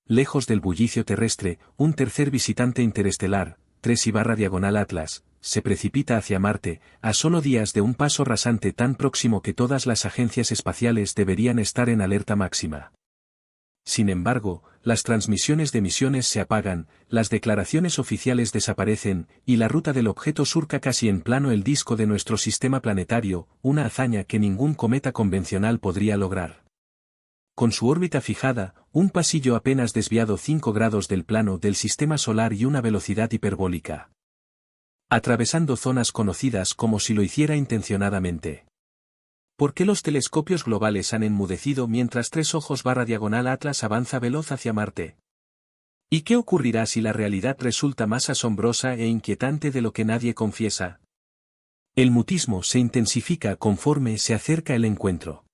Lejos del bullicio terrestre, un tercer visitante interestelar, 3/Atlas, se precipita hacia Marte, a solo días de un paso rasante tan próximo que todas las agencias espaciales deberían estar en alerta máxima. Sin embargo, las transmisiones de misiones se apagan, las declaraciones oficiales desaparecen, y la ruta del objeto surca casi en plano el disco de nuestro sistema planetario, una hazaña que ningún cometa convencional podría lograr. Con su órbita fijada, un pasillo apenas desviado 5 grados del plano del sistema solar y una velocidad hiperbólica. Atravesando zonas conocidas como si lo hiciera intencionadamente. ¿Por qué los telescopios globales han enmudecido mientras 3/Atlas avanza veloz hacia Marte? ¿Y qué ocurrirá si la realidad resulta más asombrosa e inquietante de lo que nadie confiesa? El mutismo se intensifica conforme se acerca el encuentro.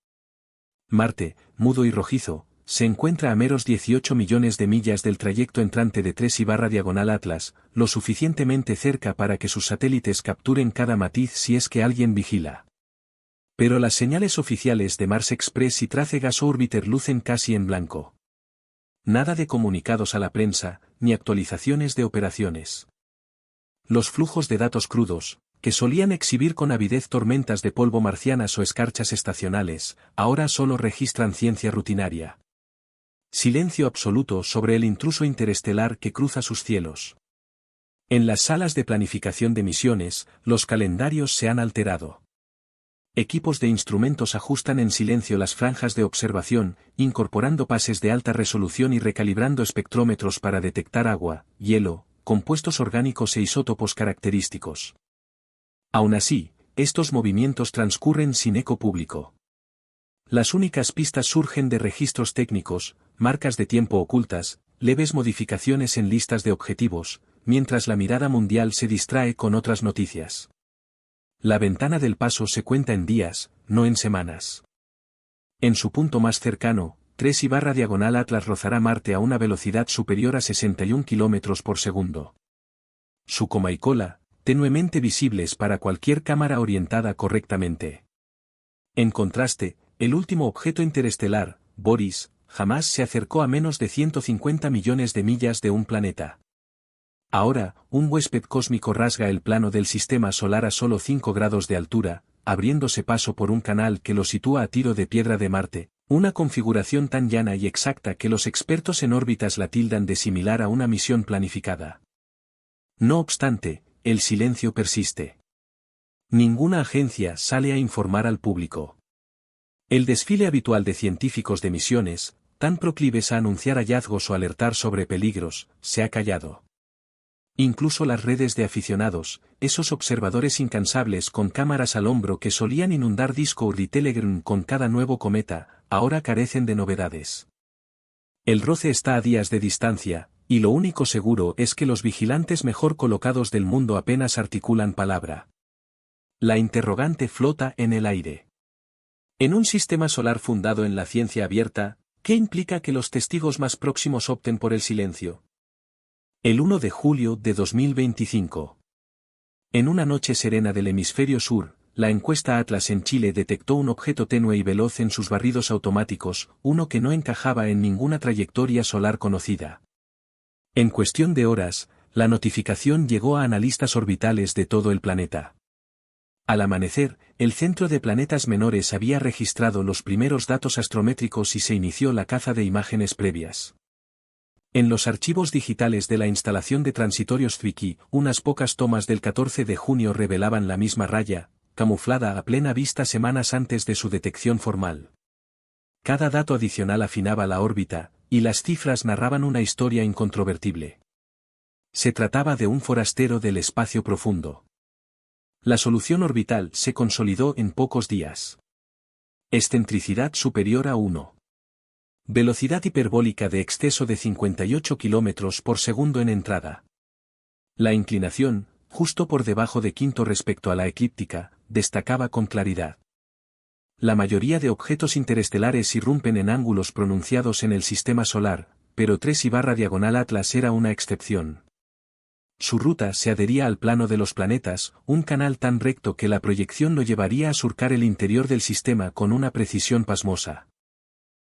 Marte, mudo y rojizo, se encuentra a meros 18 millones de millas del trayecto entrante de 3/Atlas, lo suficientemente cerca para que sus satélites capturen cada matiz si es que alguien vigila. Pero las señales oficiales de Mars Express y Trace Gas Orbiter lucen casi en blanco. Nada de comunicados a la prensa, ni actualizaciones de operaciones. Los flujos de datos crudos, que solían exhibir con avidez tormentas de polvo marcianas o escarchas estacionales, ahora solo registran ciencia rutinaria. Silencio absoluto sobre el intruso interestelar que cruza sus cielos. En las salas de planificación de misiones, los calendarios se han alterado. Equipos de instrumentos ajustan en silencio las franjas de observación, incorporando pases de alta resolución y recalibrando espectrómetros para detectar agua, hielo, compuestos orgánicos e isótopos característicos. Aún así, estos movimientos transcurren sin eco público. Las únicas pistas surgen de registros técnicos, marcas de tiempo ocultas, leves modificaciones en listas de objetivos, mientras la mirada mundial se distrae con otras noticias. La ventana del paso se cuenta en días, no en semanas. En su punto más cercano, 3/Atlas rozará Marte a una velocidad superior a 61 km por segundo. Su coma y cola, tenuemente visibles para cualquier cámara orientada correctamente. En contraste, el último objeto interestelar, Boris, jamás se acercó a menos de 150 millones de millas de un planeta. Ahora, un huésped cósmico rasga el plano del sistema solar a solo 5 grados de altura, abriéndose paso por un canal que lo sitúa a tiro de piedra de Marte, una configuración tan llana y exacta que los expertos en órbitas la tildan de similar a una misión planificada. No obstante, el silencio persiste. Ninguna agencia sale a informar al público. El desfile habitual de científicos de misiones, tan proclives a anunciar hallazgos o alertar sobre peligros, se ha callado. Incluso las redes de aficionados, esos observadores incansables con cámaras al hombro que solían inundar Discord y Telegram con cada nuevo cometa, ahora carecen de novedades. El roce está a días de distancia, y lo único seguro es que los vigilantes mejor colocados del mundo apenas articulan palabra. La interrogante flota en el aire. En un sistema solar fundado en la ciencia abierta, ¿qué implica que los testigos más próximos opten por el silencio? El 1 de julio de 2025. En una noche serena del hemisferio sur, la encuesta Atlas en Chile detectó un objeto tenue y veloz en sus barridos automáticos, uno que no encajaba en ninguna trayectoria solar conocida. En cuestión de horas, la notificación llegó a analistas orbitales de todo el planeta. Al amanecer, el Centro de Planetas Menores había registrado los primeros datos astrométricos y se inició la caza de imágenes previas. En los archivos digitales de la instalación de transitorios Zwicky, unas pocas tomas del 14 de junio revelaban la misma raya, camuflada a plena vista semanas antes de su detección formal. Cada dato adicional afinaba la órbita, y las cifras narraban una historia incontrovertible. Se trataba de un forastero del espacio profundo. La solución orbital se consolidó en pocos días. Excentricidad superior a 1. Velocidad hiperbólica de exceso de 58 km por segundo en entrada. La inclinación, justo por debajo de quinto respecto a la eclíptica, destacaba con claridad. La mayoría de objetos interestelares irrumpen en ángulos pronunciados en el sistema solar, pero 3/Atlas era una excepción. Su ruta se adhería al plano de los planetas, un canal tan recto que la proyección lo llevaría a surcar el interior del sistema con una precisión pasmosa.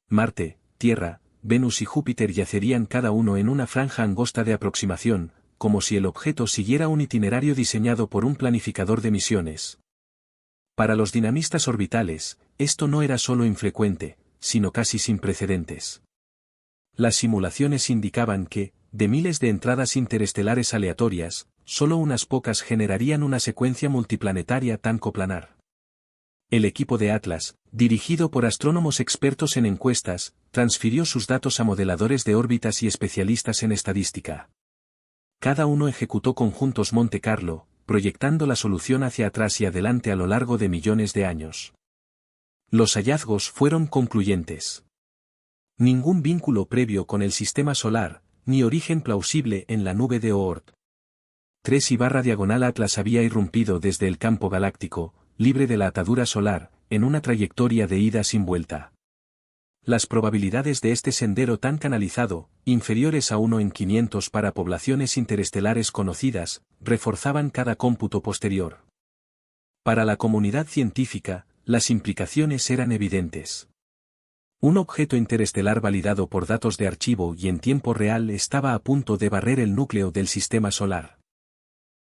Marte, Tierra, Venus y Júpiter yacerían cada uno en una franja angosta de aproximación, como si el objeto siguiera un itinerario diseñado por un planificador de misiones. Para los dinamistas orbitales, esto no era solo infrecuente, sino casi sin precedentes. Las simulaciones indicaban que, de miles de entradas interestelares aleatorias, solo unas pocas generarían una secuencia multiplanetaria tan coplanar. El equipo de Atlas, dirigido por astrónomos expertos en encuestas, transfirió sus datos a modeladores de órbitas y especialistas en estadística. Cada uno ejecutó conjuntos Monte Carlo, proyectando la solución hacia atrás y adelante a lo largo de millones de años. Los hallazgos fueron concluyentes. Ningún vínculo previo con el sistema solar, ni origen plausible en la nube de Oort. 3/Atlas había irrumpido desde el campo galáctico, libre de la atadura solar, en una trayectoria de ida sin vuelta. Las probabilidades de este sendero tan canalizado, inferiores a 1 en 500 para poblaciones interestelares conocidas, reforzaban cada cómputo posterior. Para la comunidad científica, las implicaciones eran evidentes. Un objeto interestelar validado por datos de archivo y en tiempo real estaba a punto de barrer el núcleo del sistema solar.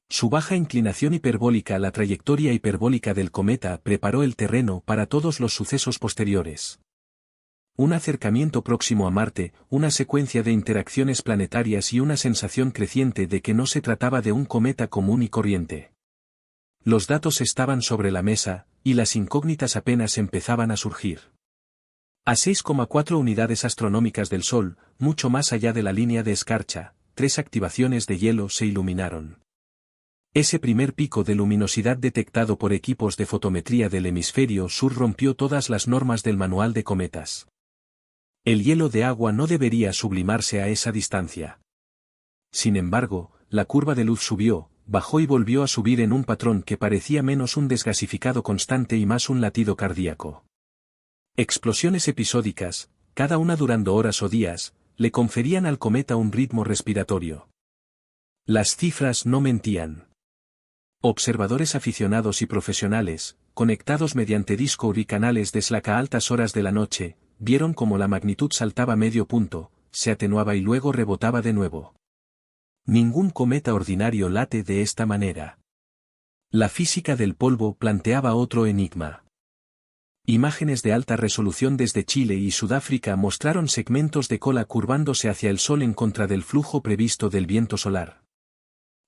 Su baja inclinación hiperbólica, la trayectoria hiperbólica del cometa, preparó el terreno para todos los sucesos posteriores. Un acercamiento próximo a Marte, una secuencia de interacciones planetarias y una sensación creciente de que no se trataba de un cometa común y corriente. Los datos estaban sobre la mesa, y las incógnitas apenas empezaban a surgir. A 6,4 unidades astronómicas del Sol, mucho más allá de la línea de escarcha, 3 activaciones de hielo se iluminaron. Ese primer pico de luminosidad detectado por equipos de fotometría del hemisferio sur rompió todas las normas del manual de cometas. El hielo de agua no debería sublimarse a esa distancia. Sin embargo, la curva de luz subió, bajó y volvió a subir en un patrón que parecía menos un desgasificado constante y más un latido cardíaco. Explosiones episódicas, cada una durando horas o días, le conferían al cometa un ritmo respiratorio. Las cifras no mentían. Observadores aficionados y profesionales, conectados mediante Discovery canales de Slack a altas horas de la noche, vieron cómo la magnitud saltaba medio punto, se atenuaba y luego rebotaba de nuevo. Ningún cometa ordinario late de esta manera. La física del polvo planteaba otro enigma. Imágenes de alta resolución desde Chile y Sudáfrica mostraron segmentos de cola curvándose hacia el Sol en contra del flujo previsto del viento solar.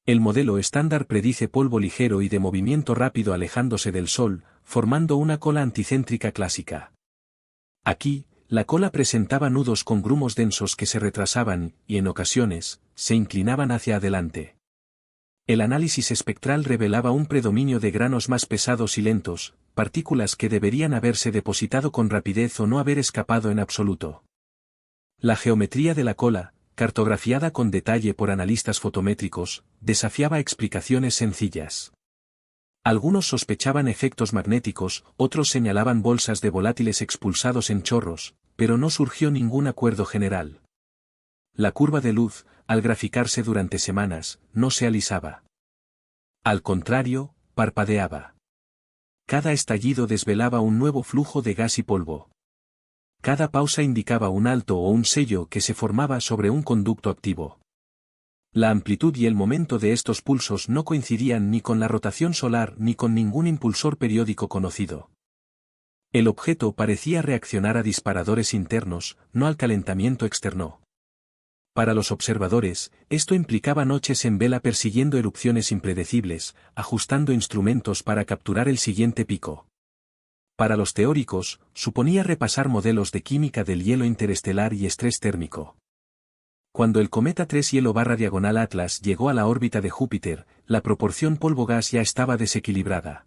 El modelo estándar predice polvo ligero y de movimiento rápido alejándose del Sol, formando una cola anticéntrica clásica. Aquí, la cola presentaba nudos con grumos densos que se retrasaban, y en ocasiones, se inclinaban hacia adelante. El análisis espectral revelaba un predominio de granos más pesados y lentos, partículas que deberían haberse depositado con rapidez o no haber escapado en absoluto. La geometría de la cola, cartografiada con detalle por analistas fotométricos, desafiaba explicaciones sencillas. Algunos sospechaban efectos magnéticos, otros señalaban bolsas de volátiles expulsados en chorros, pero no surgió ningún acuerdo general. La curva de luz, al graficarse durante semanas, no se alisaba. Al contrario, parpadeaba. Cada estallido desvelaba un nuevo flujo de gas y polvo. Cada pausa indicaba un alto o un sello que se formaba sobre un conducto activo. La amplitud y el momento de estos pulsos no coincidían ni con la rotación solar ni con ningún impulsor periódico conocido. El objeto parecía reaccionar a disparadores internos, no al calentamiento externo. Para los observadores, esto implicaba noches en vela persiguiendo erupciones impredecibles, ajustando instrumentos para capturar el siguiente pico. Para los teóricos, suponía repasar modelos de química del hielo interestelar y estrés térmico. Cuando el cometa 3/Atlas llegó a la órbita de Júpiter, la proporción polvo-gas ya estaba desequilibrada.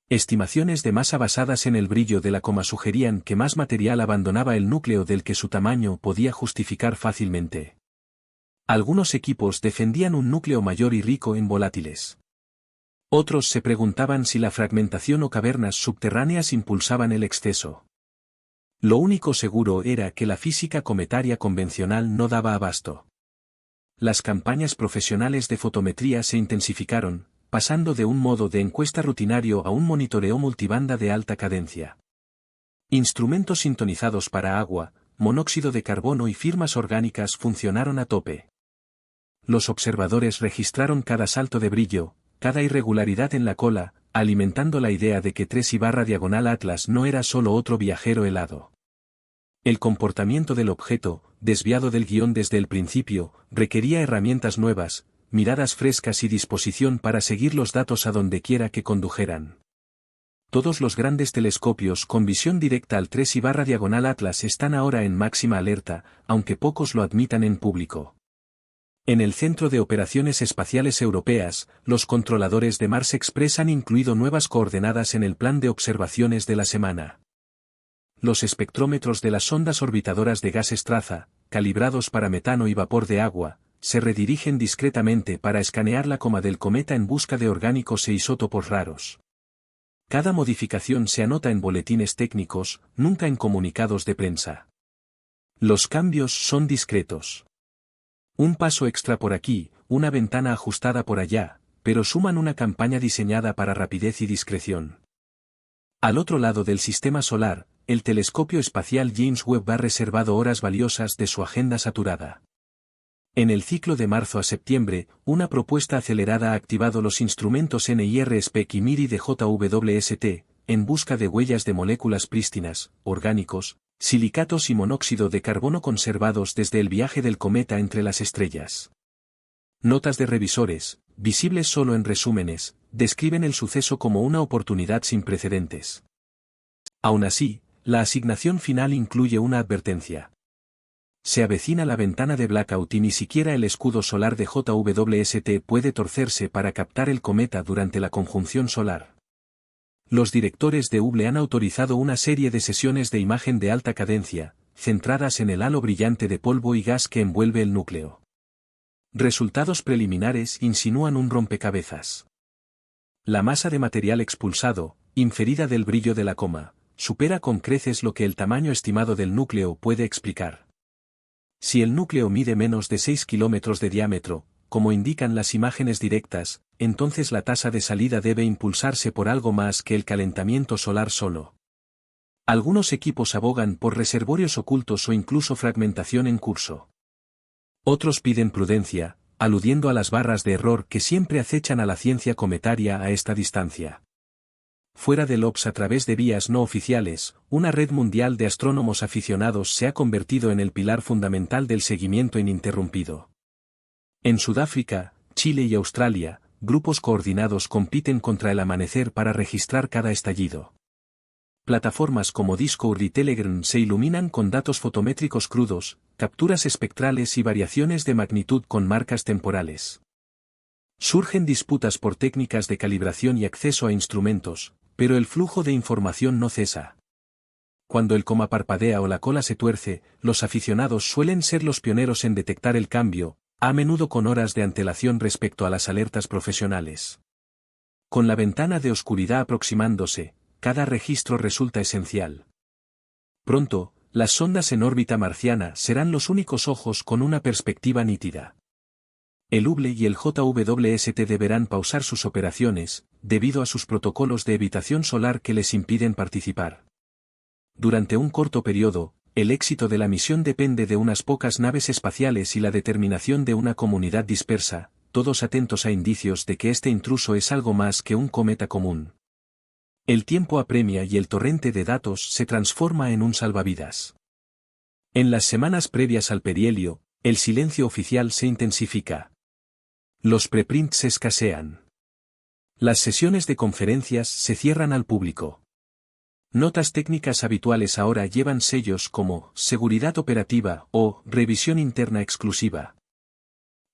Estimaciones de masa basadas en el brillo de la coma sugerían que más material abandonaba el núcleo del que su tamaño podía justificar fácilmente. Algunos equipos defendían un núcleo mayor y rico en volátiles. Otros se preguntaban si la fragmentación o cavernas subterráneas impulsaban el exceso. Lo único seguro era que la física cometaria convencional no daba abasto. Las campañas profesionales de fotometría se intensificaron, pasando de un modo de encuesta rutinario a un monitoreo multibanda de alta cadencia. Instrumentos sintonizados para agua, monóxido de carbono y firmas orgánicas funcionaron a tope. Los observadores registraron cada salto de brillo, cada irregularidad en la cola, alimentando la idea de que 3/diagonal Atlas no era solo otro viajero helado. El comportamiento del objeto, desviado del guión desde el principio, requería herramientas nuevas, miradas frescas y disposición para seguir los datos a donde quiera que condujeran. Todos los grandes telescopios con visión directa al 3/diagonal Atlas están ahora en máxima alerta, aunque pocos lo admitan en público. En el Centro de Operaciones Espaciales Europeas, los controladores de Mars Express han incluido nuevas coordenadas en el plan de observaciones de la semana. Los espectrómetros de las sondas orbitadoras de gases traza, calibrados para metano y vapor de agua, se redirigen discretamente para escanear la coma del cometa en busca de orgánicos e isótopos raros. Cada modificación se anota en boletines técnicos, nunca en comunicados de prensa. Los cambios son discretos. Un paso extra por aquí, una ventana ajustada por allá, pero suman una campaña diseñada para rapidez y discreción. Al otro lado del sistema solar, el telescopio espacial James Webb ha reservado horas valiosas de su agenda saturada. En el ciclo de marzo a septiembre, una propuesta acelerada ha activado los instrumentos NIRSPEC y MIRI de JWST, en busca de huellas de moléculas prístinas, orgánicos, silicatos y monóxido de carbono conservados desde el viaje del cometa entre las estrellas. Notas de revisores, visibles solo en resúmenes, describen el suceso como una oportunidad sin precedentes. Aún así, la asignación final incluye una advertencia. Se avecina la ventana de blackout y ni siquiera el escudo solar de JWST puede torcerse para captar el cometa durante la conjunción solar. Los directores de Hubble han autorizado una serie de sesiones de imagen de alta cadencia, centradas en el halo brillante de polvo y gas que envuelve el núcleo. Resultados preliminares insinúan un rompecabezas. La masa de material expulsado, inferida del brillo de la coma, supera con creces lo que el tamaño estimado del núcleo puede explicar. Si el núcleo mide menos de 6 kilómetros de diámetro, como indican las imágenes directas, entonces la tasa de salida debe impulsarse por algo más que el calentamiento solar solo. Algunos equipos abogan por reservorios ocultos o incluso fragmentación en curso. Otros piden prudencia, aludiendo a las barras de error que siempre acechan a la ciencia cometaria a esta distancia. Fuera del OPS a través de vías no oficiales, una red mundial de astrónomos aficionados se ha convertido en el pilar fundamental del seguimiento ininterrumpido. En Sudáfrica, Chile y Australia, grupos coordinados compiten contra el amanecer para registrar cada estallido. Plataformas como Discovery y Telegram se iluminan con datos fotométricos crudos, capturas espectrales y variaciones de magnitud con marcas temporales. Surgen disputas por técnicas de calibración y acceso a instrumentos, pero el flujo de información no cesa. Cuando el coma parpadea o la cola se tuerce, los aficionados suelen ser los pioneros en detectar el cambio, a menudo con horas de antelación respecto a las alertas profesionales. Con la ventana de oscuridad aproximándose, cada registro resulta esencial. Pronto, las sondas en órbita marciana serán los únicos ojos con una perspectiva nítida. El Hubble y el JWST deberán pausar sus operaciones, debido a sus protocolos de evitación solar que les impiden participar. Durante un corto periodo, el éxito de la misión depende de unas pocas naves espaciales y la determinación de una comunidad dispersa, todos atentos a indicios de que este intruso es algo más que un cometa común. El tiempo apremia y el torrente de datos se transforma en un salvavidas. En las semanas previas al perihelio, el silencio oficial se intensifica. Los preprints escasean. Las sesiones de conferencias se cierran al público. Notas técnicas habituales ahora llevan sellos como seguridad operativa o revisión interna exclusiva.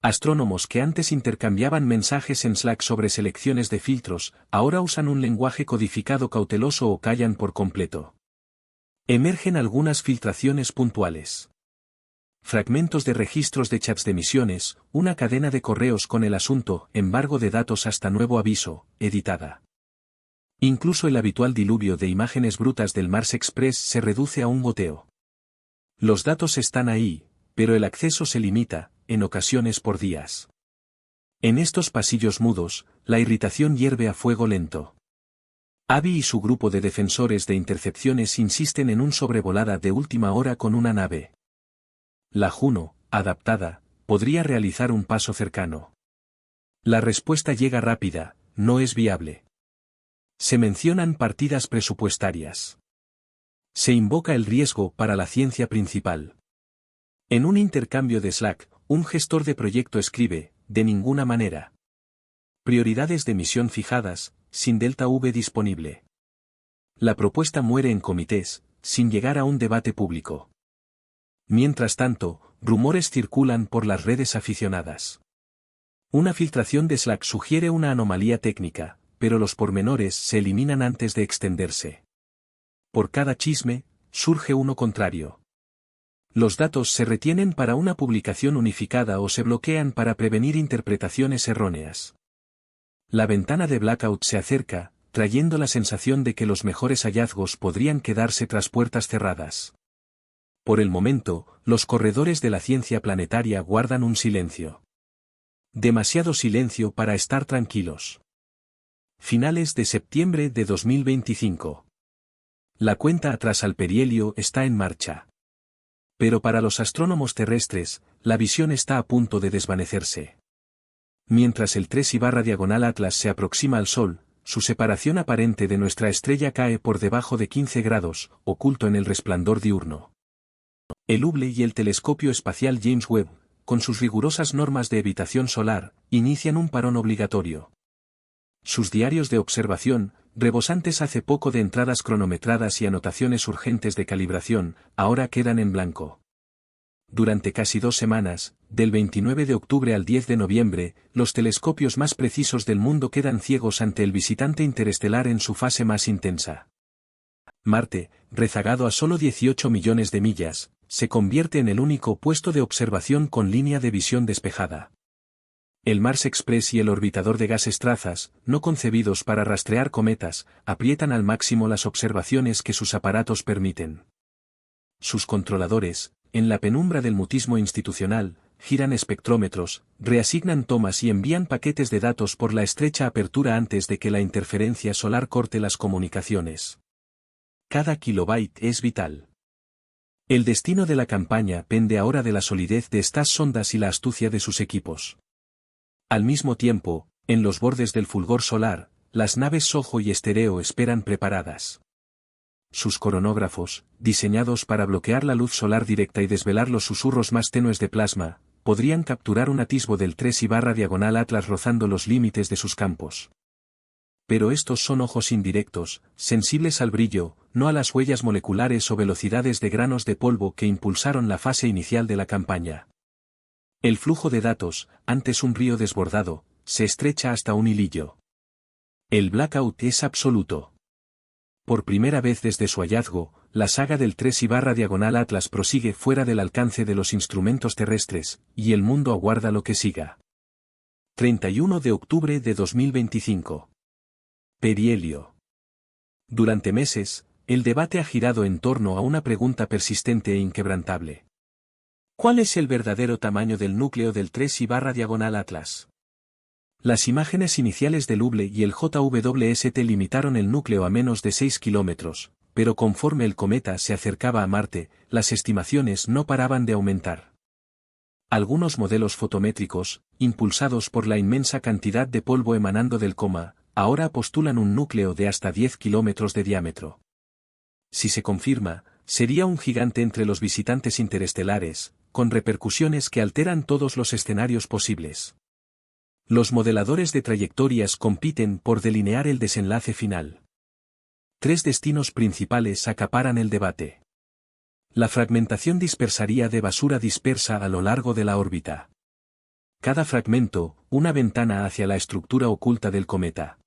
Astrónomos que antes intercambiaban mensajes en Slack sobre selecciones de filtros, ahora usan un lenguaje codificado cauteloso o callan por completo. Emergen algunas filtraciones puntuales. Fragmentos de registros de chats de misiones, una cadena de correos con el asunto, embargo de datos hasta nuevo aviso, editada. Incluso el habitual diluvio de imágenes brutas del Mars Express se reduce a un goteo. Los datos están ahí, pero el acceso se limita, en ocasiones por días. En estos pasillos mudos, la irritación hierve a fuego lento. Abby y su grupo de defensores de intercepciones insisten en un sobrevolada de última hora con una nave. La Juno, adaptada, podría realizar un paso cercano. La respuesta llega rápida, no es viable. Se mencionan partidas presupuestarias. Se invoca el riesgo para la ciencia principal. En un intercambio de Slack, un gestor de proyecto escribe, de ninguna manera. Prioridades de misión fijadas, sin Delta V disponible. La propuesta muere en comités, sin llegar a un debate público. Mientras tanto, rumores circulan por las redes aficionadas. Una filtración de Slack sugiere una anomalía técnica, pero los pormenores se eliminan antes de extenderse. Por cada chisme, surge uno contrario. Los datos se retienen para una publicación unificada o se bloquean para prevenir interpretaciones erróneas. La ventana de blackout se acerca, trayendo la sensación de que los mejores hallazgos podrían quedarse tras puertas cerradas. Por el momento, los corredores de la ciencia planetaria guardan un silencio. Demasiado silencio para estar tranquilos. Finales de septiembre de 2025. La cuenta atrás al perihelio está en marcha. Pero para los astrónomos terrestres, la visión está a punto de desvanecerse. Mientras el 3/diagonal Atlas se aproxima al Sol, su separación aparente de nuestra estrella cae por debajo de 15 grados, oculto en el resplandor diurno. El Hubble y el telescopio espacial James Webb, con sus rigurosas normas de evitación solar, inician un parón obligatorio. Sus diarios de observación, rebosantes hace poco de entradas cronometradas y anotaciones urgentes de calibración, ahora quedan en blanco. Durante casi 2 semanas, del 29 de octubre al 10 de noviembre, los telescopios más precisos del mundo quedan ciegos ante el visitante interestelar en su fase más intensa. Marte, rezagado a solo 18 millones de millas, se convierte en el único puesto de observación con línea de visión despejada. El Mars Express y el orbitador de gases trazas, no concebidos para rastrear cometas, aprietan al máximo las observaciones que sus aparatos permiten. Sus controladores, en la penumbra del mutismo institucional, giran espectrómetros, reasignan tomas y envían paquetes de datos por la estrecha apertura antes de que la interferencia solar corte las comunicaciones. Cada kilobyte es vital. El destino de la campaña pende ahora de la solidez de estas sondas y la astucia de sus equipos. Al mismo tiempo, en los bordes del fulgor solar, las naves SOHO y Stereo esperan preparadas. Sus coronógrafos, diseñados para bloquear la luz solar directa y desvelar los susurros más tenues de plasma, podrían capturar un atisbo del 3/diagonal Atlas rozando los límites de sus campos. Pero estos son ojos indirectos, sensibles al brillo, no a las huellas moleculares o velocidades de granos de polvo que impulsaron la fase inicial de la campaña. El flujo de datos, antes un río desbordado, se estrecha hasta un hilillo. El blackout es absoluto. Por primera vez desde su hallazgo, la saga del 3/diagonal Atlas prosigue fuera del alcance de los instrumentos terrestres, y el mundo aguarda lo que siga. 31 de octubre de 2025. Perihelio. Durante meses, el debate ha girado en torno a una pregunta persistente e inquebrantable. ¿Cuál es el verdadero tamaño del núcleo del 3/diagonal Atlas? Las imágenes iniciales del Hubble y el JWST limitaron el núcleo a menos de 6 kilómetros, pero conforme el cometa se acercaba a Marte, las estimaciones no paraban de aumentar. Algunos modelos fotométricos, impulsados por la inmensa cantidad de polvo emanando del coma, ahora postulan un núcleo de hasta 10 kilómetros de diámetro. Si se confirma, sería un gigante entre los visitantes interestelares, con repercusiones que alteran todos los escenarios posibles. Los modeladores de trayectorias compiten por delinear el desenlace final. 3 destinos principales acaparan el debate. La fragmentación dispersaría de basura dispersa a lo largo de la órbita. Cada fragmento, una ventana hacia la estructura oculta del cometa.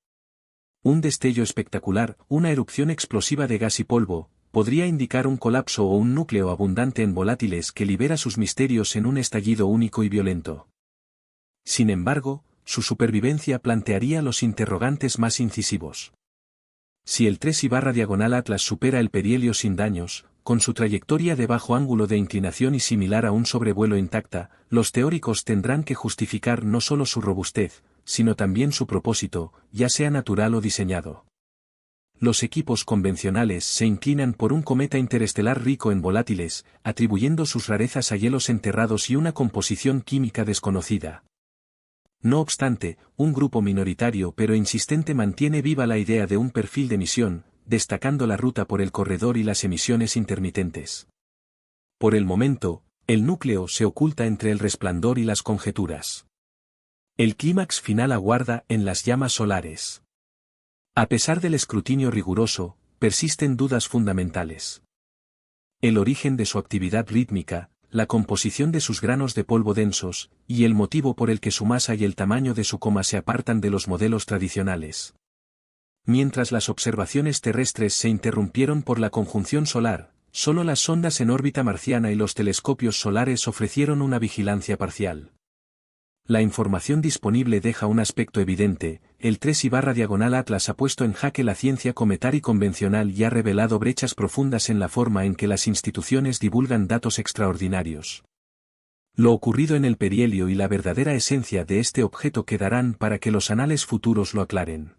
Un destello espectacular, una erupción explosiva de gas y polvo, podría indicar un colapso o un núcleo abundante en volátiles que libera sus misterios en un estallido único y violento. Sin embargo, su supervivencia plantearía los interrogantes más incisivos. Si el 3/diagonal Atlas supera el perihelio sin daños, con su trayectoria de bajo ángulo de inclinación y similar a un sobrevuelo intacta, los teóricos tendrán que justificar no solo su robustez, sino también su propósito, ya sea natural o diseñado. los equipos convencionales se inclinan por un cometa interestelar rico en volátiles, atribuyendo sus rarezas a hielos enterrados y una composición química desconocida. No obstante, un grupo minoritario pero insistente mantiene viva la idea de un perfil de misión, destacando la ruta por el corredor y las emisiones intermitentes. Por el momento, el núcleo se oculta entre el resplandor y las conjeturas. El clímax final aguarda en las llamas solares. A pesar del escrutinio riguroso, persisten dudas fundamentales. El origen de su actividad rítmica, la composición de sus granos de polvo densos, y el motivo por el que su masa y el tamaño de su coma se apartan de los modelos tradicionales. Mientras las observaciones terrestres se interrumpieron por la conjunción solar, solo las sondas en órbita marciana y los telescopios solares ofrecieron una vigilancia parcial. La información disponible deja un aspecto evidente: el 3/Atlas ha puesto en jaque la ciencia cometar y convencional y ha revelado brechas profundas en la forma en que las instituciones divulgan datos extraordinarios. Lo ocurrido en el perihelio y la verdadera esencia de este objeto quedarán para que los anales futuros lo aclaren.